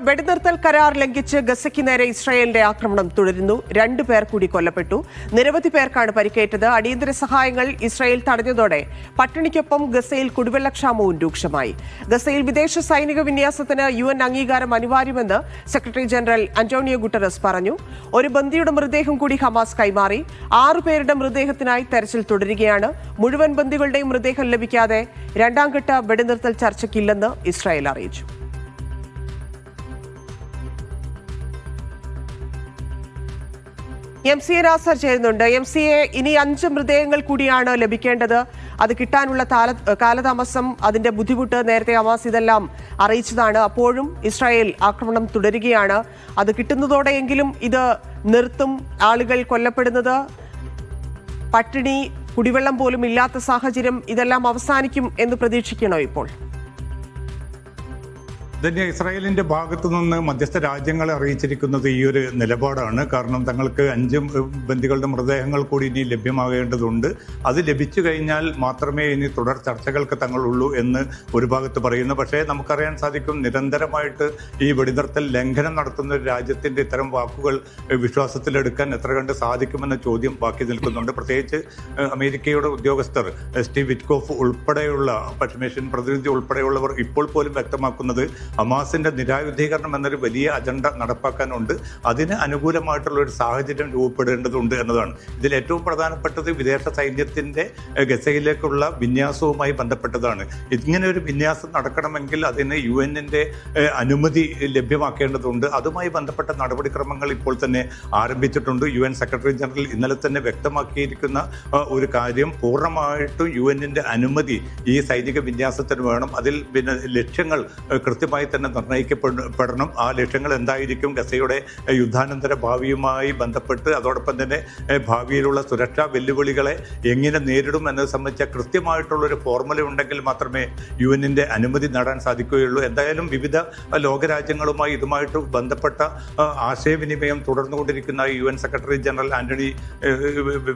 വെടിനിർത്തൽ കരാർ ലംഘിച്ച് ഗസയ്ക്ക് നേരെ ഇസ്രായേലിന്റെ ആക്രമണം തുടരുന്നു. 2 പേർ കൂടി കൊല്ലപ്പെട്ടു. നിരവധി പേർക്കാണ് പരിക്കേറ്റത്. അടിയന്തര സഹായങ്ങൾ ഇസ്രായേൽ തടഞ്ഞതോടെ പട്ടിണിക്കൊപ്പം ഗസയിൽ കുടിവെള്ളക്ഷാമവും രൂക്ഷമായി. ഗസയിൽ വിദേശ സൈനിക വിന്യാസത്തിന് UN അംഗീകാരം അനിവാര്യമെന്ന് സെക്രട്ടറി ജനറൽ അന്റോണിയോ ഗുട്ടറസ് പറഞ്ഞു. ഒരു ബന്ദിയുടെ മൃതദേഹം കൂടി ഹമാസ് കൈമാറി. 6 പേരുടെ മൃതദേഹത്തിനായി തെരച്ചിൽ തുടരുകയാണ്. മുഴുവൻ ബന്ദികളുടെയും മൃതദേഹം ലഭിക്കാതെ 2ാം ഘട്ട വെടിനിർത്തൽ ചർച്ചയ്ക്കില്ലെന്ന് ഇസ്രായേൽ അറിയിച്ചു. MCA നാസർ ചേരുന്നുണ്ട്. MCA, ഇനി 5 മൃതദേഹങ്ങൾ കൂടിയാണ് ലഭിക്കേണ്ടത്. അത് കിട്ടാനുള്ള കാലതാമസം, അതിന്റെ ബുദ്ധിമുട്ട് നേരത്തെ ഹമാസ് ഇതെല്ലാം അറിയിച്ചതാണ്. അപ്പോഴും ഇസ്രായേൽ ആക്രമണം തുടരുകയാണ്. അത് കിട്ടുന്നതോടെയെങ്കിലും ഇത് നിർത്തും. ആളുകൾ കൊല്ലപ്പെടുന്നത്, പട്ടിണി, കുടിവെള്ളം പോലും ഇല്ലാത്ത സാഹചര്യം, ഇതെല്ലാം അവസാനിക്കും എന്ന് പ്രതീക്ഷിക്കണോ ഇപ്പോൾ? തന്നെ ഇസ്രായേലിന്റെ ഭാഗത്തു നിന്ന് മധ്യസ്ഥ രാജ്യങ്ങളെ അറിയിച്ചിരിക്കുന്നത് ഈ ഒരു നിലപാടാണ്. കാരണം തങ്ങൾക്ക് 5 ബന്ദികളുടെ മൃതദേഹങ്ങൾ കൂടി ഇനി ലഭ്യമാകേണ്ടതുണ്ട്. അത് ലഭിച്ചു കഴിഞ്ഞാൽ മാത്രമേ ഇനി തുടർ ചർച്ചകൾക്ക് തങ്ങളുള്ളൂ എന്ന് ഒരു ഭാഗത്ത് പറയുന്നു. പക്ഷേ നമുക്കറിയാൻ സാധിക്കും, നിരന്തരമായിട്ട് ഈ വെടിനിർത്തൽ ലംഘനം നടത്തുന്ന ഒരു രാജ്യത്തിന്റെ ഇത്തരം വാക്കുകൾ വിശ്വാസത്തിലെടുക്കാൻ എത്ര കണ്ട് സാധിക്കുമെന്ന ചോദ്യം ബാക്കി നിൽക്കുന്നുണ്ട്. പ്രത്യേകിച്ച് അമേരിക്കയുടെ ഉദ്യോഗസ്ഥർ സ്റ്റീവ് വിറ്റ്കോഫ് ഉൾപ്പെടെയുള്ള പശ്ചിമേഷ്യൻ പ്രതിനിധി ഉൾപ്പെടെയുള്ളവർ ഇപ്പോൾ പോലും വ്യക്തമാക്കുന്നത് ഹമാസിന്റെ നിരായുധീകരണം എന്നൊരു വലിയ അജണ്ട നടപ്പാക്കാനുണ്ട്. അതിന് അനുകൂലമായിട്ടുള്ള ഒരു സാഹചര്യം രൂപപ്പെടേണ്ടതുണ്ട് എന്നതാണ്. ഇതിൽ ഏറ്റവും പ്രധാനപ്പെട്ടത് വിദേശ സൈന്യത്തിന്റെ ഗസയിലേക്കുള്ള വിന്യാസവുമായി ബന്ധപ്പെട്ടതാണ്. ഇങ്ങനെ ഒരു വിന്യാസം നടക്കണമെങ്കിൽ അതിന് UN-ന്റെ അനുമതി ലഭ്യമാക്കേണ്ടതുണ്ട്. അതുമായി ബന്ധപ്പെട്ട നടപടിക്രമങ്ങൾ ഇപ്പോൾ തന്നെ ആരംഭിച്ചിട്ടുണ്ട്. UN സെക്രട്ടറി ജനറൽ ഇന്നലെ തന്നെ വ്യക്തമാക്കിയിരിക്കുന്ന ഒരു കാര്യം, പൂർണ്ണമായിട്ടും UN-ന്റെ അനുമതി ഈ സൈനിക വിന്യാസത്തിന് വേണം. അതിൽ പിന്നെ ലക്ഷ്യങ്ങൾ കൃത്യമായി തന്നെ നിർണ്ണയിക്കപ്പെടണം. ആ ലക്ഷ്യങ്ങൾ എന്തായിരിക്കും, ഗസയുടെ യുദ്ധാനന്തര ഭാവിയുമായി ബന്ധപ്പെട്ട് അതോടൊപ്പം തന്നെ ഭാവിയിലുള്ള സുരക്ഷാ വെല്ലുവിളികളെ എങ്ങനെ നേരിടും എന്നത് സംബന്ധിച്ച കൃത്യമായിട്ടുള്ളൊരു ഫോർമുല ഉണ്ടെങ്കിൽ മാത്രമേ UN-ന്റെ അനുമതി നേടാൻ സാധിക്കുകയുള്ളൂ. എന്തായാലും വിവിധ ലോകരാജ്യങ്ങളുമായി ഇതുമായിട്ട് ബന്ധപ്പെട്ട ആശയവിനിമയം തുടർന്നുകൊണ്ടിരിക്കുന്ന UN സെക്രട്ടറി ജനറൽ ആന്റണി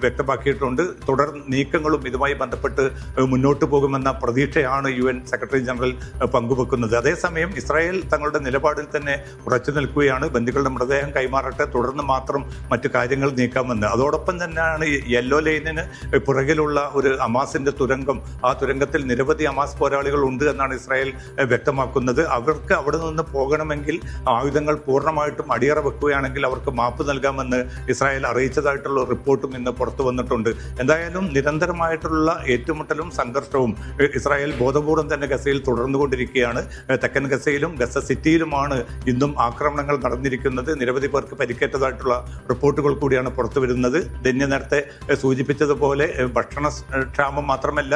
വ്യക്തമാക്കിയിട്ടുണ്ട്. തുടർ നീക്കങ്ങളും ഇതുമായി ബന്ധപ്പെട്ട് മുന്നോട്ട് പോകുമെന്ന പ്രതീക്ഷയാണ് UN സെക്രട്ടറി ജനറൽ പങ്കുവെക്കുന്നത്. അതേസമയം ഇസ്രായേൽ തങ്ങളുടെ നിലപാടിൽ തന്നെ ഉറച്ചു നിൽക്കുകയാണ്. ബന്ദികളുടെ മൃതദേഹം കൈമാറട്ടെ, തുടർന്ന് മാത്രം മറ്റു കാര്യങ്ങൾ നീക്കാമെന്ന്. അതോടൊപ്പം തന്നെയാണ് യെല്ലോ ലൈനിന് പുറകിലുള്ള ഒരു ഹമാസിന്റെ തുരങ്കം. ആ തുരങ്കത്തിൽ നിരവധി ഹമാസ് പോരാളികൾ ഉണ്ട് എന്നാണ് ഇസ്രായേൽ വ്യക്തമാക്കുന്നത്. അവർക്ക് അവിടെ നിന്ന് പോകണമെങ്കിൽ ആയുധങ്ങൾ പൂർണ്ണമായിട്ടും അടിയറ വെക്കുകയാണെങ്കിൽ അവർക്ക് മാപ്പ് നൽകാമെന്ന് ഇസ്രായേൽ അറിയിച്ചതായിട്ടുള്ള റിപ്പോർട്ടും ഇന്ന് പുറത്തു വന്നിട്ടുണ്ട്. എന്തായാലും നിരന്തരമായിട്ടുള്ള ഏറ്റുമുട്ടലും സംഘർഷവും ഇസ്രായേൽ ബോധപൂർവം തന്നെ ഗസയിൽ തുടർന്നുകൊണ്ടിരിക്കുകയാണ്. തെക്കൻ ഗസയിലും ഗസ സിറ്റിയിലുമാണ് ഇന്നും ആക്രമണങ്ങൾ നടന്നിരിക്കുന്നത്. നിരവധി പേർക്ക് പരിക്കേറ്റതായിട്ടുള്ള റിപ്പോർട്ടുകൾ കൂടിയാണ് പുറത്തു വരുന്നത്. ധന്യ നേരത്തെ സൂചിപ്പിച്ചതുപോലെ ഭക്ഷണക്ഷാമം മാത്രമല്ല,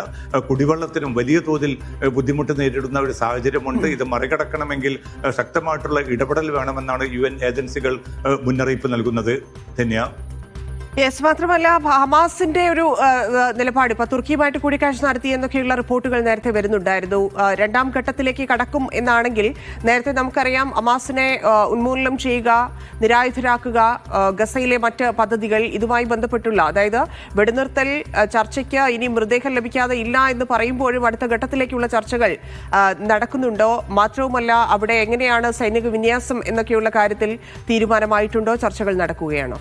കുടിവെള്ളത്തിനും വലിയ തോതിൽ ബുദ്ധിമുട്ട് നേരിടുന്ന ഒരു സാഹചര്യമുണ്ട്. ഇത് മറികടക്കണമെങ്കിൽ ശക്തമായിട്ടുള്ള ഇടപെടൽ വേണമെന്നാണ് UN ഏജൻസികൾ മുന്നറിയിപ്പ് നൽകുന്നത്. ധന്യ. മാത്രമല്ല, ഹമാസിന്റെ ഒരു നിലപാട് ഇപ്പൊ തുർക്കിയുമായിട്ട് കൂടിക്കാഴ്ച നടത്തി എന്നൊക്കെയുള്ള റിപ്പോർട്ടുകൾ നേരത്തെ വരുന്നുണ്ടായിരുന്നു. 2ാം ഘട്ടത്തിലേക്ക് കടക്കും എന്നാണെങ്കിൽ, നേരത്തെ നമുക്കറിയാം ഹമാസിനെ ഉന്മൂലനം ചെയ്യുക, നിരായുധരാക്കുക, ഗസയിലെ മറ്റ് പദ്ധതികൾ, ഇതുമായി ബന്ധപ്പെട്ടുള്ള, അതായത് വെടിനിർത്തൽ ചർച്ചയ്ക്ക് ഇനി മൃതദേഹം ലഭിക്കാതെ ഇല്ല എന്ന് പറയുമ്പോഴും അടുത്ത ഘട്ടത്തിലേക്കുള്ള ചർച്ചകൾ നടക്കുന്നുണ്ടോ? മാത്രവുമല്ല, അവിടെ എങ്ങനെയാണ് സൈനിക വിന്യാസം എന്നൊക്കെയുള്ള കാര്യത്തിൽ തീരുമാനമായിട്ടുണ്ടോ? ചർച്ചകൾ നടക്കുകയാണോ?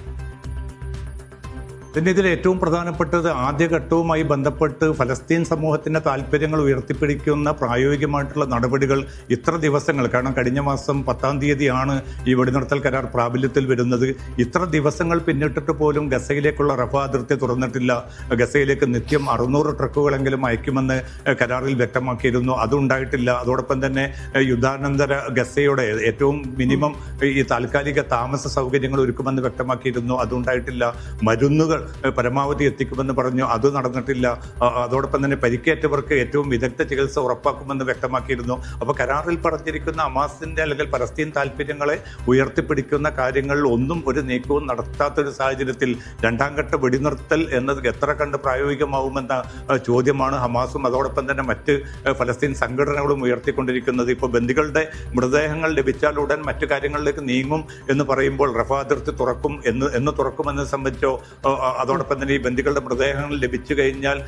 ഇതിൽ ഏറ്റവും പ്രധാനപ്പെട്ടത് ആദ്യഘട്ടവുമായി ബന്ധപ്പെട്ട് ഫലസ്തീൻ സമൂഹത്തിൻ്റെ താല്പര്യങ്ങൾ ഉയർത്തിപ്പിടിക്കുന്ന പ്രായോഗികമായിട്ടുള്ള നടപടികൾ ഇത്ര ദിവസങ്ങൾ, കാരണം കഴിഞ്ഞ മാസം 10-ാം തീയതിയാണ് ഈ വെടിനിർത്തൽ കരാർ പ്രാബല്യത്തിൽ വരുന്നത്. ഇത്ര ദിവസങ്ങൾ പിന്നിട്ടിട്ട് പോലും ഗസയിലേക്കുള്ള റഫ അതിർത്തി തുറന്നിട്ടില്ല. ഗസയിലേക്ക് നിത്യം 600 ട്രക്കുകളെങ്കിലും അയക്കുമെന്ന് കരാറിൽ വ്യക്തമാക്കിയിരുന്നു. അതുണ്ടായിട്ടില്ല. അതോടൊപ്പം തന്നെ യുദ്ധാനന്തര ഗസയുടെ ഏറ്റവും മിനിമം ഈ താൽക്കാലിക താമസ സൗകര്യങ്ങൾ ഒരുക്കുമെന്ന് വ്യക്തമാക്കിയിരുന്നു. അതുണ്ടായിട്ടില്ല. മരുന്നുകൾ പരമാവധി എത്തിക്കുമെന്ന് പറഞ്ഞു. അത് നടന്നിട്ടില്ല. അതോടൊപ്പം തന്നെ പരിക്കേറ്റവർക്ക് ഏറ്റവും വിദഗ്ധ ചികിത്സ ഉറപ്പാക്കുമെന്ന് വ്യക്തമാക്കിയിരുന്നു. അപ്പോൾ കരാറിൽ പറഞ്ഞിരിക്കുന്ന ഹമാസിന്റെ അല്ലെങ്കിൽ പലസ്തീൻ താല്പര്യങ്ങളെ ഉയർത്തിപ്പിടിക്കുന്ന കാര്യങ്ങളിൽ ഒന്നും ഒരു നീക്കവും നടത്താത്തൊരു സാഹചര്യത്തിൽ 2ാം ഘട്ട വെടിനിർത്തൽ എന്നത് എത്ര കണ്ട് പ്രായോഗികമാവുമെന്ന ചോദ്യമാണ് ഹമാസും അതോടൊപ്പം തന്നെ മറ്റ് ഫലസ്തീൻ സംഘടനകളും ഉയർത്തിക്കൊണ്ടിരിക്കുന്നത്. ഇപ്പോൾ ബന്ദികളുടെ മൃതദേഹങ്ങൾ ലഭിച്ചാൽ ഉടൻ മറ്റു കാര്യങ്ങളിലേക്ക് നീങ്ങും എന്ന് പറയുമ്പോൾ റഫ അതിർത്തി തുറക്കുമെന്ന് സംബന്ധിച്ചോ അതോടൊപ്പം തന്നെ ഈ ബന്ദികളുടെ മൃതദേഹങ്ങൾ ലഭിച്ചു കഴിഞ്ഞാൽ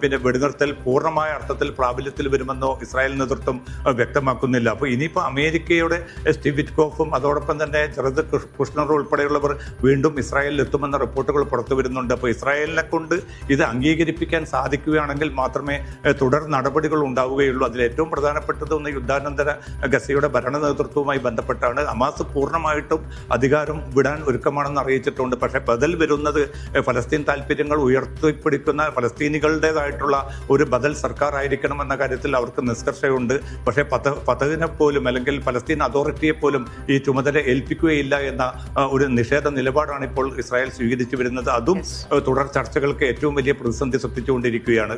പിന്നെ വെടിനിർത്തൽ പൂർണ്ണമായ അർത്ഥത്തിൽ പ്രാബല്യത്തിൽ വരുമെന്നോ ഇസ്രായേൽ നേതൃത്വം വ്യക്തമാക്കുന്നില്ല. അപ്പോൾ ഇനിയിപ്പോൾ അമേരിക്കയുടെ സ്റ്റീവ് വിറ്റ്കോഫും അതോടൊപ്പം തന്നെ ജെറഡ് കുഷ്നർ ഉൾപ്പെടെയുള്ളവർ വീണ്ടും ഇസ്രായേലിൽ എത്തുമെന്ന റിപ്പോർട്ടുകൾ പുറത്തു വരുന്നുണ്ട്. അപ്പോൾ ഇസ്രായേലിനെ കൊണ്ട് ഇത് അംഗീകരിപ്പിക്കാൻ സാധിക്കുകയാണെങ്കിൽ മാത്രമേ തുടർ നടപടികൾ ഉണ്ടാവുകയുള്ളൂ. അതിൽ ഏറ്റവും പ്രധാനപ്പെട്ടത് ഒന്ന് യുദ്ധാനന്തര ഗസയുടെ ഭരണ നേതൃത്വവുമായി ബന്ധപ്പെട്ടാണ്. ഹമാസ് പൂർണ്ണമായിട്ടും അധികാരം വിടാൻ ഒരുക്കമാണെന്ന് അറിയിച്ചിട്ടുണ്ട്. പക്ഷേ ബദൽ വരുന്നത് ഫലസ്തീൻ താല്പര്യങ്ങൾ ഉയർത്തിപ്പിടിക്കുന്ന ഫലസ്തീനികളുടേതായിട്ടുള്ള ഒരു ബദൽ സർക്കാർ ആയിരിക്കണം എന്ന കാര്യത്തിൽ അവർക്ക് നിഷ്കർഷയുണ്ട്. പക്ഷേ ഫതഹിനെ പോലും അല്ലെങ്കിൽ ഫലസ്തീൻ അതോറിറ്റിയെ പോലും ഈ ചുമതല ഏൽപ്പിക്കുകയില്ല എന്ന ഒരു നിഷേധ നിലപാടാണ് ഇപ്പോൾ ഇസ്രായേൽ സ്വീകരിച്ചു വരുന്നത്. അതും തുടർ ചർച്ചകൾക്ക് ഏറ്റവും വലിയ പ്രതിസന്ധി സൃഷ്ടിച്ചുകൊണ്ടിരിക്കുകയാണ്.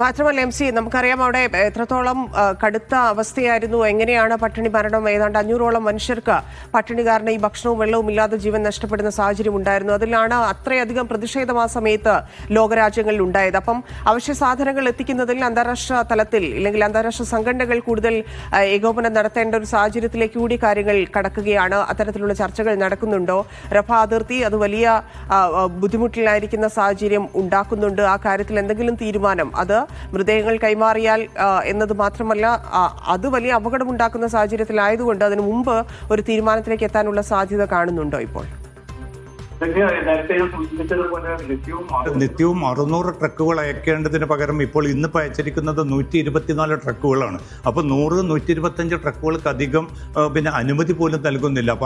മാത്രമല്ല MC, നമുക്കറിയാം അവിടെ എത്രത്തോളം കടുത്ത അവസ്ഥയായിരുന്നു, എങ്ങനെയാണ് പട്ടിണി മരണം. ഏതാണ്ട് 500ഓളം മനുഷ്യർക്ക് പട്ടിണി കാരണം ഈ ഭക്ഷണവും വെള്ളവും ഇല്ലാതെ ജീവൻ നഷ്ടപ്പെടുന്ന സാഹചര്യം ഉണ്ടായിരുന്നു. അതിലാണ് അത്രയധികം പ്രതിഷേധം ആ സമയത്ത് ലോകരാജ്യങ്ങളിൽ ഉണ്ടായത്. അപ്പം അവശ്യ സാധനങ്ങൾ എത്തിക്കുന്നതിൽ അന്താരാഷ്ട്ര തലത്തിൽ അല്ലെങ്കിൽ അന്താരാഷ്ട്ര സംഘടനകൾ കൂടുതൽ ഏകോപനം നടത്തേണ്ട ഒരു സാഹചര്യത്തിലേക്ക് കൂടി കാര്യങ്ങൾ കടക്കുകയാണ്. അത്തരത്തിലുള്ള ചർച്ചകൾ നടക്കുന്നുണ്ടോ? റഫ അതിർത്തി അത് വലിയ ബുദ്ധിമുട്ടിലായിരിക്കുന്ന സാഹചര്യം ഉണ്ടാക്കുന്നുണ്ട്. ആ കാര്യത്തിൽ എന്തെങ്കിലും തീരുമാനം, അത് മൃതദേഹങ്ങൾ കൈമാറിയാൽ എന്നത് മാത്രമല്ല അത് വലിയ അപകടമുണ്ടാക്കുന്ന സാഹചര്യത്തിലായതുകൊണ്ട് അതിനു മുമ്പ് ഒരു തീരുമാനത്തിലേക്ക് എത്താനുള്ള സാധ്യത കാണുന്നുണ്ടോ ഇപ്പോൾ? നിത്യവും 600 ട്രക്കുകൾ അയക്കേണ്ടതിന് പകരം ഇപ്പോൾ ഇന്നിപ്പോൾ അയച്ചിരിക്കുന്നത് 124 ട്രക്കുകളാണ്. അപ്പോൾ 100-125 ട്രക്കുകൾക്ക് അധികം പിന്നെ അനുമതി പോലും നൽകുന്നില്ല. അപ്പോൾ